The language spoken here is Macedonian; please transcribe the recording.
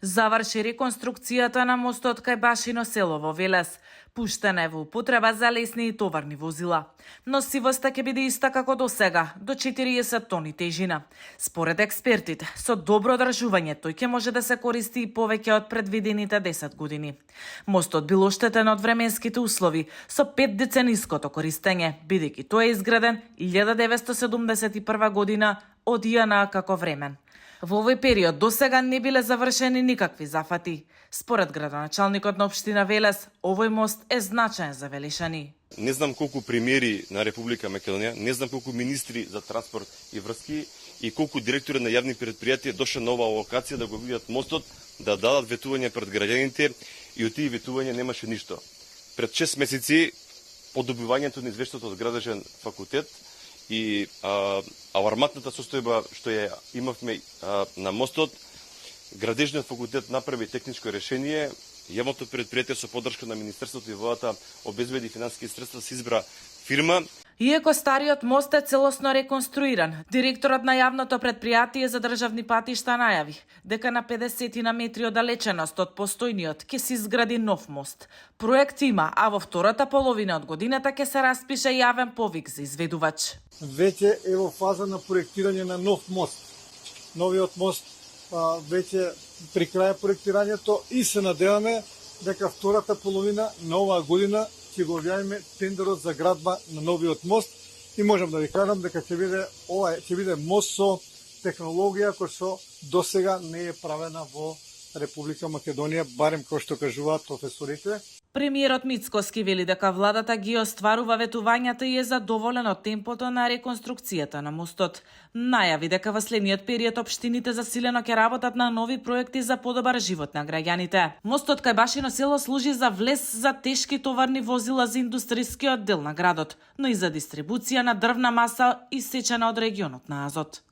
Заврши реконструкцијата на мостот кај Башино село во Велес. Пуштена е во употреба за лесни и товарни возила. Носивоста ќе биде иста како до сега, до 40 тони тежина. Според експертите, со добро одржување тој ќе може да се користи и повеќе од предвидените 10 години. Мостот бил оштетен од временските услови со 5 децениското користење, бидејќи тој е изграден 1971 година од ЈНА како времен. Во овој период до сега не биле завршени никакви зафати. Според градоначалникот на општина Велес, овој мост е значаен за велешани. Не знам колку премиери на Република Македонија, не знам колку министри за транспорт и врски и колку директори на јавни предпријатија дошле на оваа локација да го видат мостот, да дадат ветување пред граѓаните и од тие ветувања немаше ништо. Пред 6 месеци по добивањето на извештајот од градежен факултет и аларматната состојба што ја имавме на мостот, градежниот факултет направи техничко решение, јавното предпријатие со поддршка на Министерството и владата обезбеди финансиски средства, се избра фирма. Иако стариот мост е целосно реконструиран, директорот на јавното предпријатие за државни патишта најави дека на 50 на метри оддалеченост од постојниот ќе се изгради нов мост. Проект има, а во втората половина од годината ќе се распише јавен повик за изведувач. Веќе е во фаза на проектирање на нов мост. Новиот мост веќе при крај проектирањето и се надеваме дека втората половина на оваа година ќе го објавиме тендерот за градба на новиот мост и можам да ви кажам дека ќе биде мост со технологија која што досега не е правена во Република Македонија, барем кој што кажуваат професорите. Премиерот Мицкоски вели дека владата ги остварува ветувањата и е задоволен од темпото на реконструкцијата на мостот. Најави дека во следниот период општините засилено ќе работат на нови проекти за подобар живот на граѓаните. Мостот кај Башино село служи за влез за тешки товарни возила за индустријскиот дел на градот, но и за дистрибуција на дрвна маса исечена од регионот на Азот.